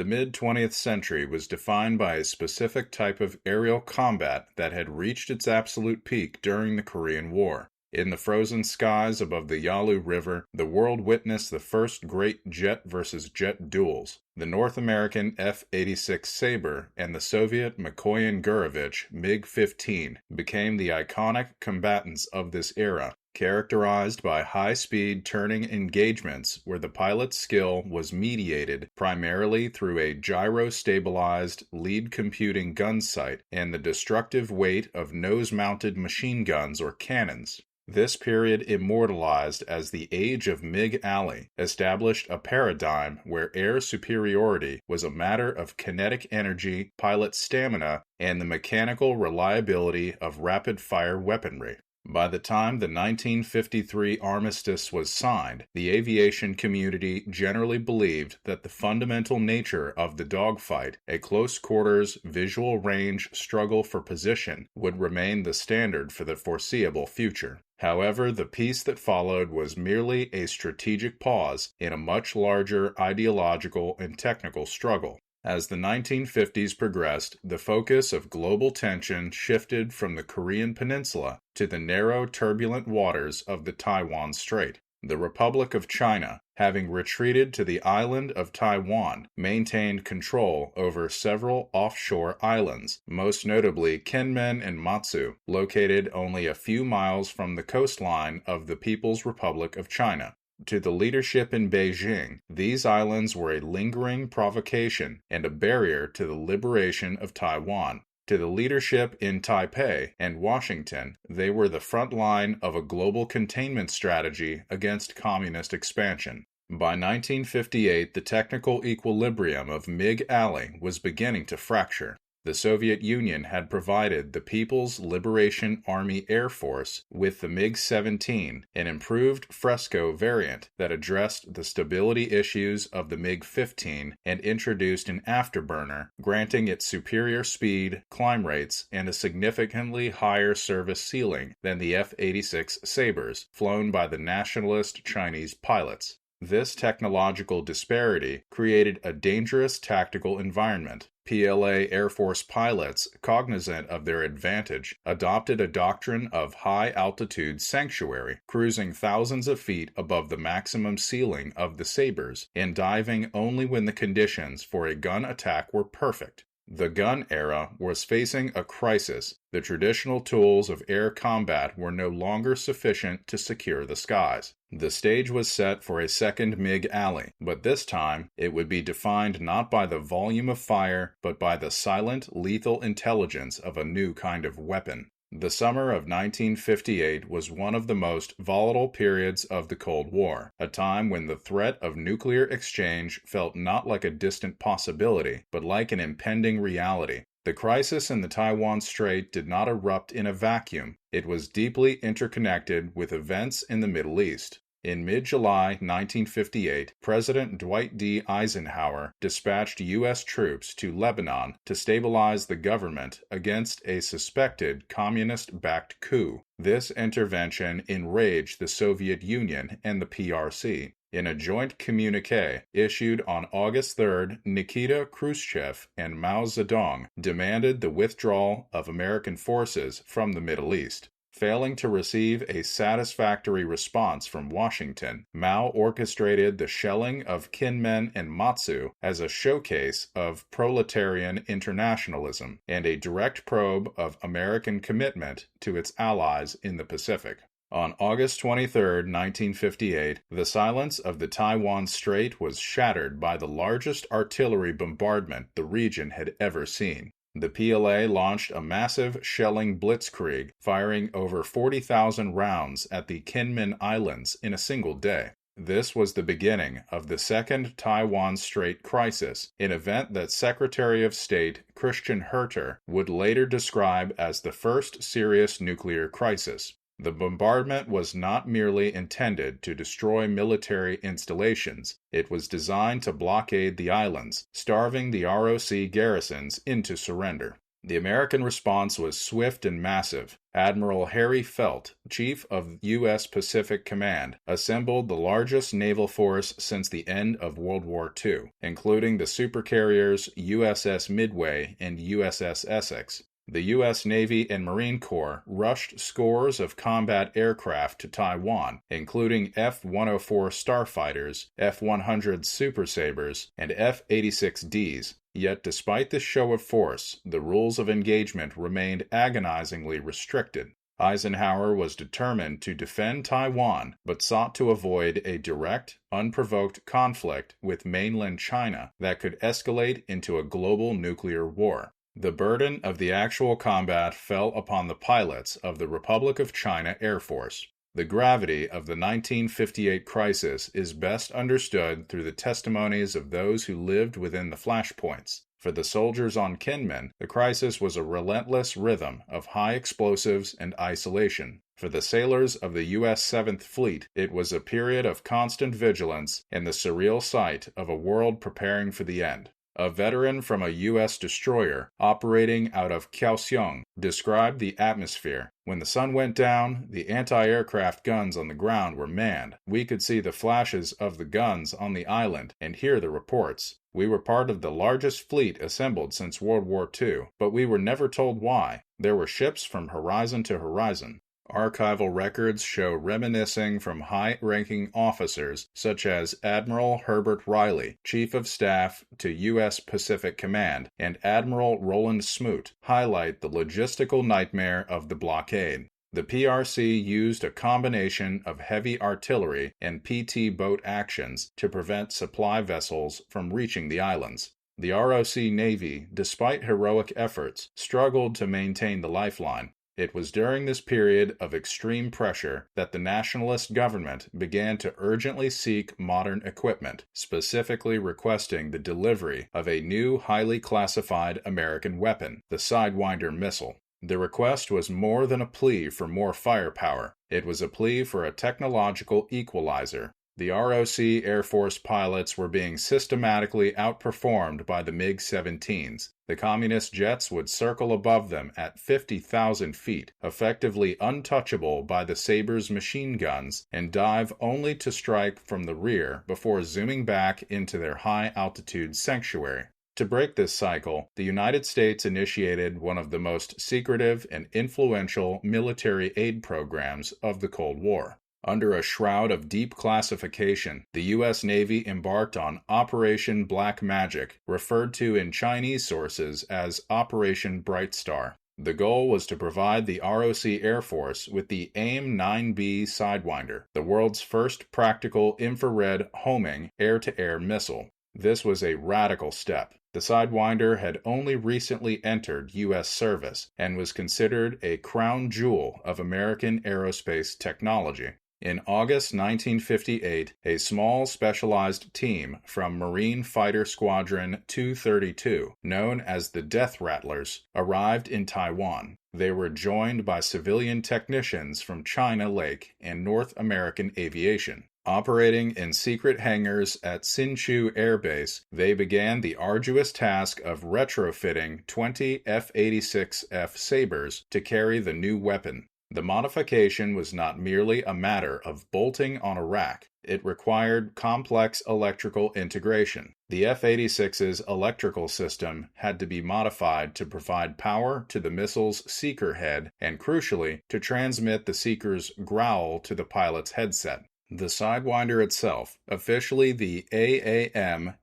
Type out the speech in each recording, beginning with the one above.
The mid-20th century was defined by a specific type of aerial combat that had reached its absolute peak during the Korean War. In the frozen skies above the Yalu River, the world witnessed the first great jet versus jet duels. The North American F-86 Sabre and the Soviet Mikoyan-Gurevich MiG-15 became the iconic combatants of this era, characterized by high-speed turning engagements where the pilot's skill was mediated primarily through a gyro-stabilized lead computing gun sight and the destructive weight of nose-mounted machine guns or cannons. This period, immortalized as the Age of MiG Alley, established a paradigm where air superiority was a matter of kinetic energy, pilot stamina, and the mechanical reliability of rapid-fire weaponry. By the time the 1953 armistice was signed, the aviation community generally believed that the fundamental nature of the dogfight, a close-quarters, visual-range struggle for position, would remain the standard for the foreseeable future. However, the peace that followed was merely a strategic pause in a much larger ideological and technical struggle. As the 1950s progressed, the focus of global tension shifted from the Korean Peninsula to the narrow, turbulent waters of the Taiwan Strait. The Republic of China, having retreated to the island of Taiwan, maintained control over several offshore islands, most notably Kinmen and Matsu, located only a few miles from the coastline of the People's Republic of China. To the leadership in Beijing, these islands were a lingering provocation and a barrier to the liberation of Taiwan. To the leadership in Taipei and Washington, they were the front line of a global containment strategy against communist expansion. By 1958, the technical equilibrium of MiG Alley was beginning to fracture. The Soviet Union had provided the People's Liberation Army Air Force with the MiG-17, an improved Fresco variant that addressed the stability issues of the MiG-15 and introduced an afterburner, granting it superior speed, climb rates, and a significantly higher service ceiling than the F-86 Sabres, flown by the nationalist Chinese pilots. This technological disparity created a dangerous tactical environment. PLA Air Force pilots, cognizant of their advantage, adopted a doctrine of high-altitude sanctuary, cruising thousands of feet above the maximum ceiling of the Sabres and diving only when the conditions for a gun attack were perfect. The gun era was facing a crisis. The traditional tools of air combat were no longer sufficient to secure the skies. The stage was set for a second MiG Alley, but this time it would be defined not by the volume of fire, but by the silent, lethal intelligence of a new kind of weapon. The summer of 1958 was one of the most volatile periods of the Cold War, a time when the threat of nuclear exchange felt not like a distant possibility, but like an impending reality. The crisis in the Taiwan Strait did not erupt in a vacuum. It was deeply interconnected with events in the Middle East. In mid-July 1958, President Dwight D. Eisenhower dispatched U.S. troops to Lebanon to stabilize the government against a suspected communist-backed coup. This intervention enraged the Soviet Union and the PRC. In a joint communiqué issued on August 3, Nikita Khrushchev and Mao Zedong demanded the withdrawal of American forces from the Middle East. Failing to receive a satisfactory response from Washington, Mao orchestrated the shelling of Kinmen and Matsu as a showcase of proletarian internationalism and a direct probe of American commitment to its allies in the Pacific. On August 23, 1958, the silence of the Taiwan Strait was shattered by the largest artillery bombardment the region had ever seen. The PLA launched a massive shelling blitzkrieg, firing over 40,000 rounds at the Kinmen Islands in a single day. This was the beginning of the Second Taiwan Strait Crisis, an event that Secretary of State Christian Herter would later describe as the first serious nuclear crisis. The bombardment was not merely intended to destroy military installations, it was designed to blockade the islands, starving the ROC garrisons into surrender. The American response was swift and massive. Admiral Harry Felt, chief of U.S. Pacific Command, assembled the largest naval force since the end of World War II, including the supercarriers USS Midway and USS Essex. The U.S. Navy and Marine Corps rushed scores of combat aircraft to Taiwan, including F-104 Starfighters, F-100 Super Sabres, and F-86Ds. Yet despite this show of force, the rules of engagement remained agonizingly restricted. Eisenhower was determined to defend Taiwan, but sought to avoid a direct, unprovoked conflict with mainland China that could escalate into a global nuclear war. The burden of the actual combat fell upon the pilots of the Republic of China Air Force. The gravity of the 1958 crisis is best understood through the testimonies of those who lived within the flashpoints. For the soldiers on Kinmen, the crisis was a relentless rhythm of high explosives and isolation. For the sailors of the U.S. 7th Fleet, it was a period of constant vigilance and the surreal sight of a world preparing for the end. A veteran from a U.S. destroyer operating out of Kaohsiung described the atmosphere. When the sun went down, the anti-aircraft guns on the ground were manned. We could see the flashes of the guns on the island and hear the reports. We were part of the largest fleet assembled since World War II, but we were never told why. There were ships from horizon to horizon. Archival records show reminiscing from high-ranking officers such as Admiral Herbert Riley, Chief of Staff to U.S. Pacific Command, and Admiral Roland Smoot highlight the logistical nightmare of the blockade. The PRC used a combination of heavy artillery and PT boat actions to prevent supply vessels from reaching the islands. The ROC Navy, despite heroic efforts, struggled to maintain the lifeline. It was during this period of extreme pressure that the nationalist government began to urgently seek modern equipment, specifically requesting the delivery of a new highly classified American weapon, the Sidewinder missile. The request was more than a plea for more firepower. It was a plea for a technological equalizer. The ROC Air Force pilots were being systematically outperformed by the MiG-17s. The communist jets would circle above them at 50,000 feet, effectively untouchable by the Sabre's machine guns, and dive only to strike from the rear before zooming back into their high-altitude sanctuary. To break this cycle, the United States initiated one of the most secretive and influential military aid programs of the Cold War. Under a shroud of deep classification, the U.S. Navy embarked on Operation Black Magic, referred to in Chinese sources as Operation Bright Star. The goal was to provide the ROC Air Force with the AIM-9B Sidewinder, the world's first practical infrared homing air-to-air missile. This was a radical step. The Sidewinder had only recently entered U.S. service and was considered a crown jewel of American aerospace technology. In August 1958, a small specialized team from Marine Fighter Squadron 232, known as the Death Rattlers, arrived in Taiwan. They were joined by civilian technicians from China Lake and North American Aviation. Operating in secret hangars at Hsinchu Air Base, they began the arduous task of retrofitting 20 F-86 Sabres to carry the new weapon. The modification was not merely a matter of bolting on a rack. It required complex electrical integration. The F-86's electrical system had to be modified to provide power to the missile's seeker head and, crucially, to transmit the seeker's growl to the pilot's headset. The Sidewinder itself, officially the AAM-N7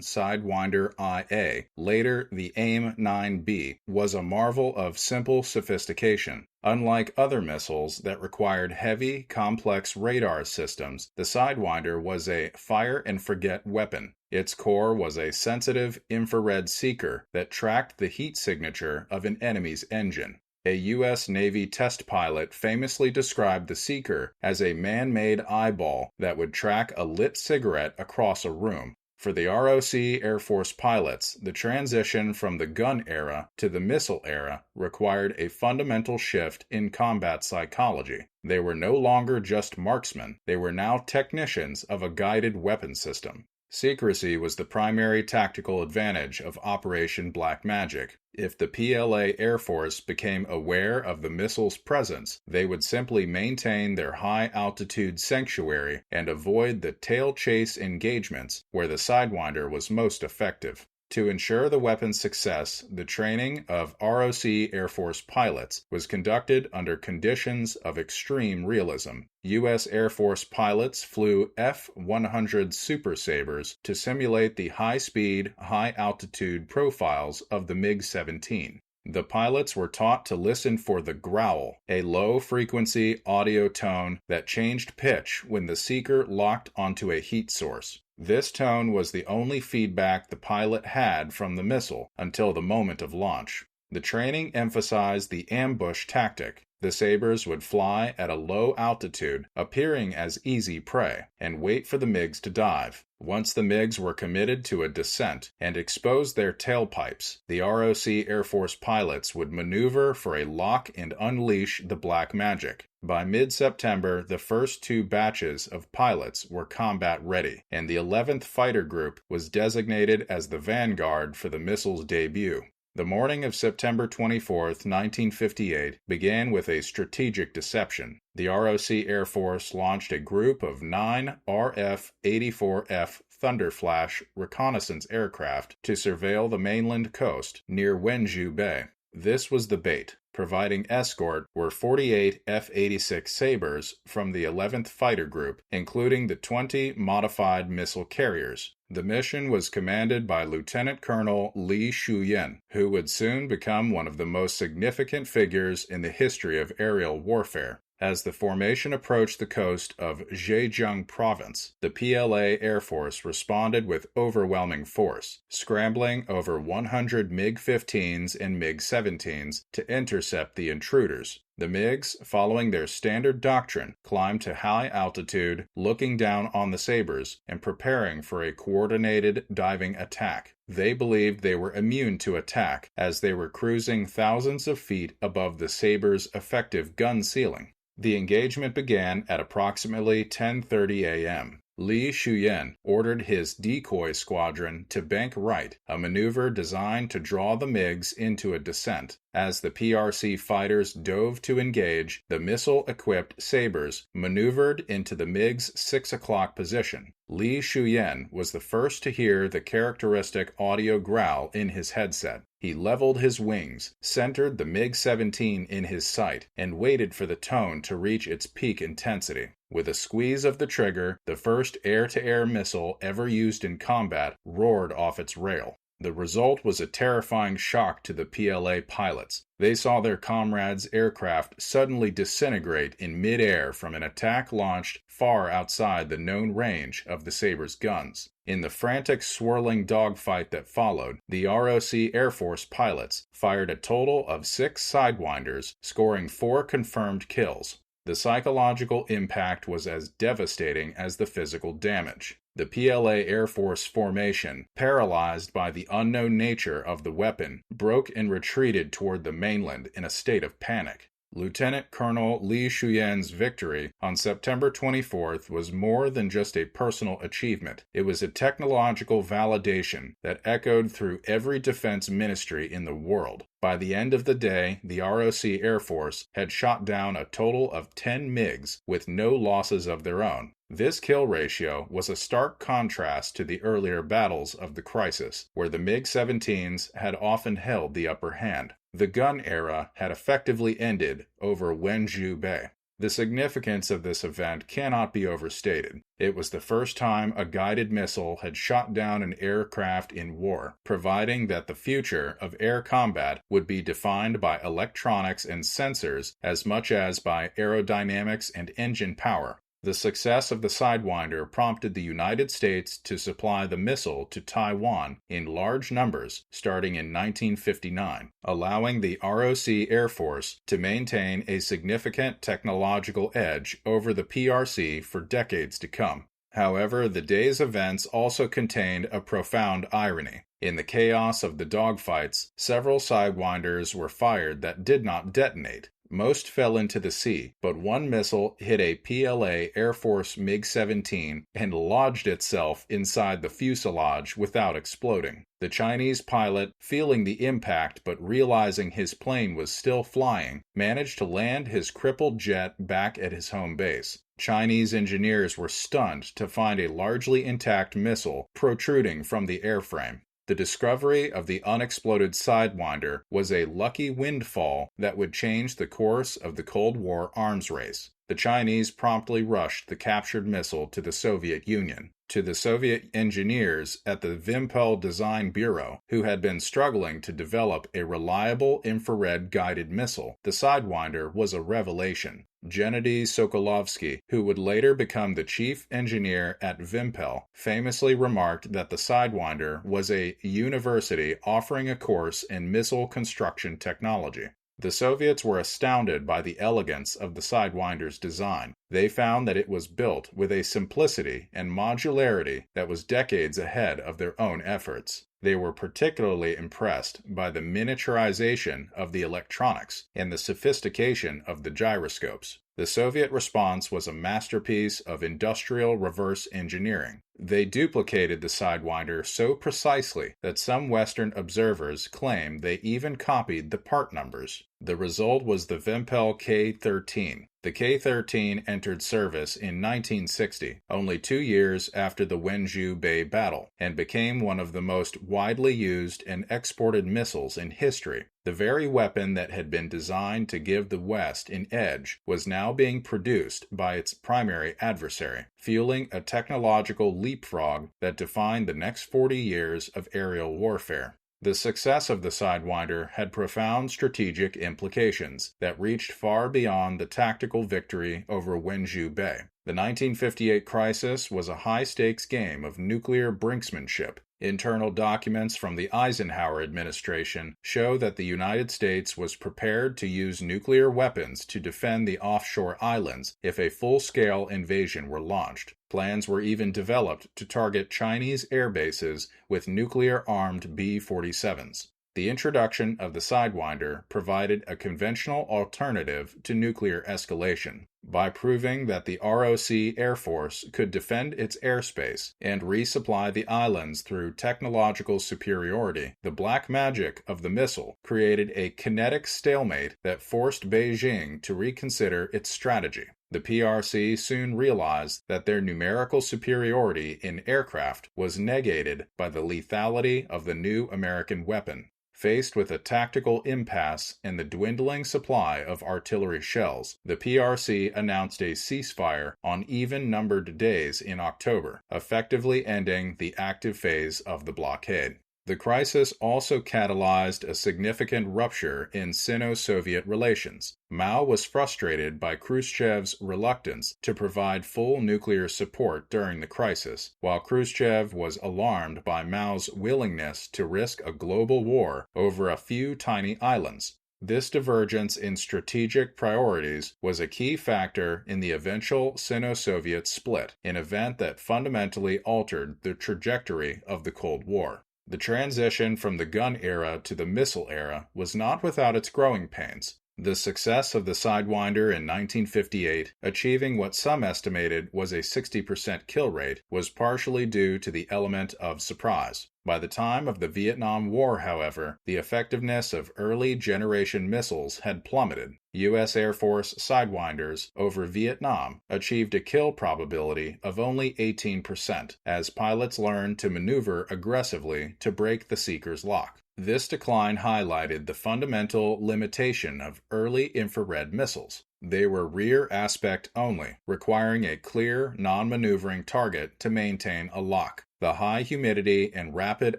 Sidewinder IA, later the AIM-9B, was a marvel of simple sophistication. Unlike other missiles that required heavy, complex radar systems, the Sidewinder was a fire-and-forget weapon. Its core was a sensitive infrared seeker that tracked the heat signature of an enemy's engine. A U.S. Navy test pilot famously described the seeker as a man-made eyeball that would track a lit cigarette across a room. For the ROC Air Force pilots, the transition from the gun era to the missile era required a fundamental shift in combat psychology. They were no longer just marksmen, they were now technicians of a guided weapon system. Secrecy was the primary tactical advantage of Operation Black Magic. If the PLA Air Force became aware of the missile's presence, they would simply maintain their high-altitude sanctuary and avoid the tail-chase engagements where the Sidewinder was most effective. To ensure the weapon's success, the training of ROC Air Force pilots was conducted under conditions of extreme realism. U.S. Air Force pilots flew F-100 Super Sabres to simulate the high-speed, high-altitude profiles of the MiG-17. The pilots were taught to listen for the growl, a low-frequency audio tone that changed pitch when the seeker locked onto a heat source. This tone was the only feedback the pilot had from the missile until the moment of launch. The training emphasized the ambush tactic. The Sabres would fly at a low altitude, appearing as easy prey, and wait for the MiGs to dive. Once the MiGs were committed to a descent and exposed their tailpipes, the ROC Air Force pilots would maneuver for a lock and unleash the black magic. By mid-September, the first 2 batches of pilots were combat-ready, and the 11th Fighter Group was designated as the vanguard for the missile's debut. The morning of September 24, 1958, began with a strategic deception. The ROC Air Force launched a group of 9 RF-84F Thunderflash reconnaissance aircraft to surveil the mainland coast near Wenzhou Bay. This was the bait. Providing escort were 48 F-86 Sabres from the 11th Fighter Group, including the 20 modified missile carriers. The mission was commanded by Lieutenant Colonel Li Shuyuan, who would soon become one of the most significant figures in the history of aerial warfare. As the formation approached the coast of Zhejiang Province, the PLA Air Force responded with overwhelming force, scrambling over 100 MiG-15s and MiG-17s to intercept the intruders. The MiGs, following their standard doctrine, climbed to high altitude, looking down on the Sabres and preparing for a coordinated diving attack. They believed they were immune to attack, as they were cruising thousands of feet above the Sabres' effective gun ceiling. The engagement began at approximately 10:30 a.m. Li Shuyuan ordered his decoy squadron to bank right, a maneuver designed to draw the MiGs into a descent. As the PRC fighters dove to engage, the missile-equipped Sabres maneuvered into the MiGs' 6 o'clock position. Li Shuyuan was the first to hear the characteristic audio growl in his headset. He leveled his wings, centered the MiG-17 in his sight, and waited for the tone to reach its peak intensity. With a squeeze of the trigger, the first air-to-air missile ever used in combat roared off its rail. The result was a terrifying shock to the PLA pilots. They saw their comrades' aircraft suddenly disintegrate in mid-air from an attack launched far outside the known range of the Sabres' guns. In the frantic, swirling dogfight that followed, the ROC Air Force pilots fired a total of 6 Sidewinders, scoring 4 confirmed kills. The psychological impact was as devastating as the physical damage. The PLA Air Force formation, paralyzed by the unknown nature of the weapon, broke and retreated toward the mainland in a state of panic. Lieutenant Colonel Li Shuyuan's victory on September 24th was more than just a personal achievement. It was a technological validation that echoed through every defense ministry in the world. By the end of the day, the ROC Air Force had shot down a total of 10 MiGs with no losses of their own. This kill ratio was a stark contrast to the earlier battles of the crisis, where the MiG-17s had often held the upper hand. The gun era had effectively ended over Wenzhou Bay. The significance of this event cannot be overstated. It was the first time a guided missile had shot down an aircraft in war, providing that the future of air combat would be defined by electronics and sensors as much as by aerodynamics and engine power. The success of the Sidewinder prompted the United States to supply the missile to Taiwan in large numbers starting in 1959, allowing the ROC Air Force to maintain a significant technological edge over the PRC for decades to come. However, the day's events also contained a profound irony. In the chaos of the dogfights, several Sidewinders were fired that did not detonate. Most fell into the sea, but one missile hit a PLA Airforce MiG-17 and lodged itself inside the fuselage without exploding. The Chinese pilot, feeling the impact but realizing his plane was still flying, managed to land his crippled jet back at his home base. Chinese engineers were stunned to find a largely intact missile protruding from the airframe. The discovery of the unexploded Sidewinder was a lucky windfall that would change the course of the Cold War arms race. The Chinese promptly rushed the captured missile to the Soviet Union. To the Soviet engineers at the Wimpel Design Bureau, who had been struggling to develop a reliable infrared-guided missile, the Sidewinder was a revelation. Gennady Sokolovsky, who would later become the chief engineer at Wimpel, famously remarked that the Sidewinder was a university offering a course in missile construction technology. The Soviets were astounded by the elegance of the Sidewinder's design. They found that it was built with a simplicity and modularity that was decades ahead of their own efforts. They were particularly impressed by the miniaturization of the electronics and the sophistication of the gyroscopes. The Soviet response was a masterpiece of industrial reverse engineering. They duplicated the Sidewinder so precisely that some Western observers claim they even copied the part numbers. The result was the Wimpel K-13. The K-13 entered service in 1960, only 2 years after the Wenzhou Bay battle, and became one of the most widely used and exported missiles in history. The very weapon that had been designed to give the West an edge was now being produced by its primary adversary, fueling a technological leapfrog that defined the next 40 years of aerial warfare. The success of the Sidewinder had profound strategic implications that reached far beyond the tactical victory over Wenzhou Bay. The 1958 crisis was a high-stakes game of nuclear brinksmanship. Internal documents from the Eisenhower administration show that the United States was prepared to use nuclear weapons to defend the offshore islands if a full-scale invasion were launched. Plans were even developed to target Chinese air bases with nuclear-armed B-47s. The introduction of the Sidewinder provided a conventional alternative to nuclear escalation. By proving that the ROC Air Force could defend its airspace and resupply the islands through technological superiority, the black magic of the missile created a kinetic stalemate that forced Beijing to reconsider its strategy. The PRC soon realized that their numerical superiority in aircraft was negated by the lethality of the new American weapon. Faced with a tactical impasse and the dwindling supply of artillery shells, the PRC announced a ceasefire on even-numbered days in October, effectively ending the active phase of the blockade. The crisis also catalyzed a significant rupture in Sino-Soviet relations. Mao was frustrated by Khrushchev's reluctance to provide full nuclear support during the crisis, while Khrushchev was alarmed by Mao's willingness to risk a global war over a few tiny islands. This divergence in strategic priorities was a key factor in the eventual Sino-Soviet split, an event that fundamentally altered the trajectory of the Cold War. The transition from the gun era to the missile era was not without its growing pains. The success of the Sidewinder in 1958, achieving what some estimated was a 60% kill rate, was partially due to the element of surprise. By the time of the Vietnam War, however, the effectiveness of early-generation missiles had plummeted. U.S. Air Force Sidewinders over Vietnam achieved a kill probability of only 18%, as pilots learned to maneuver aggressively to break the seeker's lock. This decline highlighted the fundamental limitation of early infrared missiles. They were rear aspect only, requiring a clear, non-maneuvering target to maintain a lock. The high humidity and rapid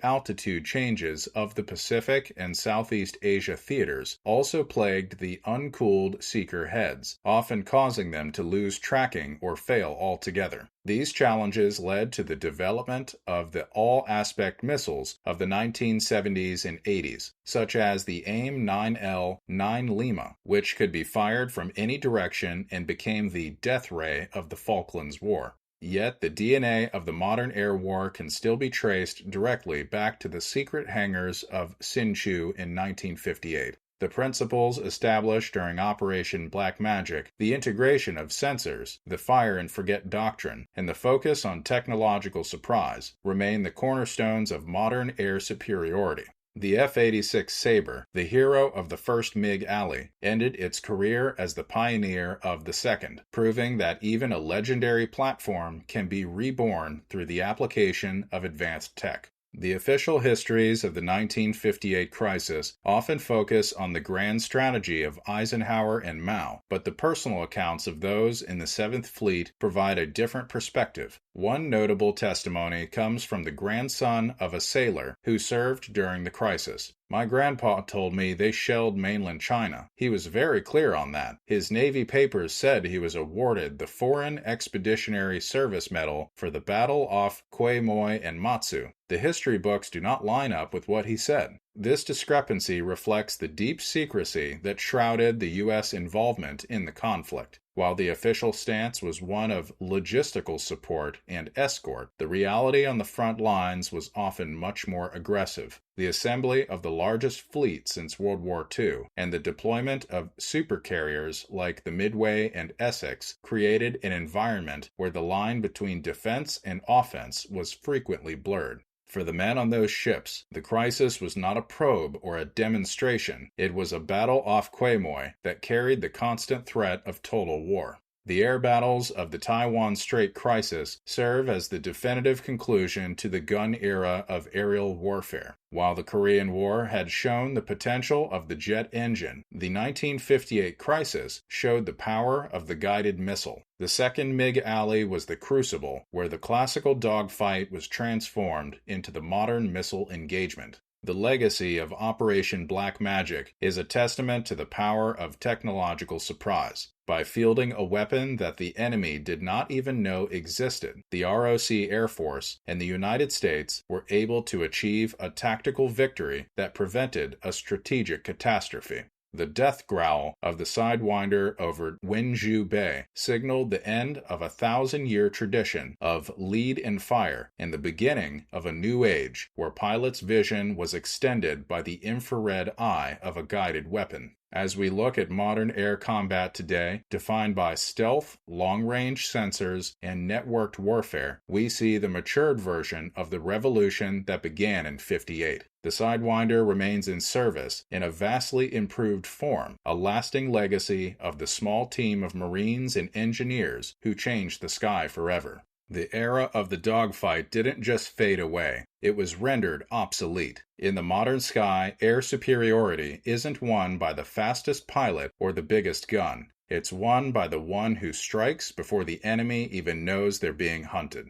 altitude changes of the Pacific and Southeast Asia theaters also plagued the uncooled seeker heads, often causing them to lose tracking or fail altogether. These challenges led to the development of the all-aspect missiles of the 1970s and 80s, such as the AIM-9L 9 Lima, which could be fired from any direction and became the death ray of the Falklands War. Yet the DNA of the modern air war can still be traced directly back to the secret hangars of Hsinchu in 1958. The principles established during Operation Black Magic, the integration of sensors, the fire and forget doctrine, and the focus on technological surprise remain the cornerstones of modern air superiority. The F-86 Sabre, the hero of the first MiG alley, ended its career as the pioneer of the second, proving that even a legendary platform can be reborn through the application of advanced tech. The official histories of the 1958 crisis often focus on the grand strategy of Eisenhower and Mao, but the personal accounts of those in the 7th Fleet provide a different perspective. One notable testimony comes from the grandson of a sailor who served during the crisis. My grandpa told me they shelled mainland China. He was very clear on that. His Navy papers said he was awarded the Foreign Expeditionary Service Medal for the battle off Quemoy and Matsu. The history books do not line up with what he said. This discrepancy reflects the deep secrecy that shrouded the U.S. involvement in the conflict. While the official stance was one of logistical support and escort, the reality on the front lines was often much more aggressive. The assembly of the largest fleet since World War II and the deployment of supercarriers like the Midway and Essex created an environment where the line between defense and offense was frequently blurred. For the men on those ships, the crisis was not a probe or a demonstration. It was a battle off Quemoy that carried the constant threat of total war. The air battles of the Taiwan Strait crisis serve as the definitive conclusion to the gun era of aerial warfare. While the Korean War had shown the potential of the jet engine, the 1958 crisis showed the power of the guided missile. The second MiG alley was the crucible, where the classical dogfight was transformed into the modern missile engagement. The legacy of Operation Black Magic is a testament to the power of technological surprise. By fielding a weapon that the enemy did not even know existed, the ROC Airforce and the United States were able to achieve a tactical victory that prevented a strategic catastrophe. The death growl of the Sidewinder over Wenzhou Bay signaled the end of a 1,000-year tradition of lead and fire and the beginning of a new age where pilots' vision was extended by the infrared eye of a guided weapon. As we look at modern air combat today, defined by stealth, long-range sensors, and networked warfare, we see the matured version of the revolution that began in '58. The Sidewinder remains in service in a vastly improved form, a lasting legacy of the small team of Marines and engineers who changed the sky forever. The era of the dogfight didn't just fade away, it was rendered obsolete. In the modern sky, air superiority isn't won by the fastest pilot or the biggest gun. It's won by the one who strikes before the enemy even knows they're being hunted.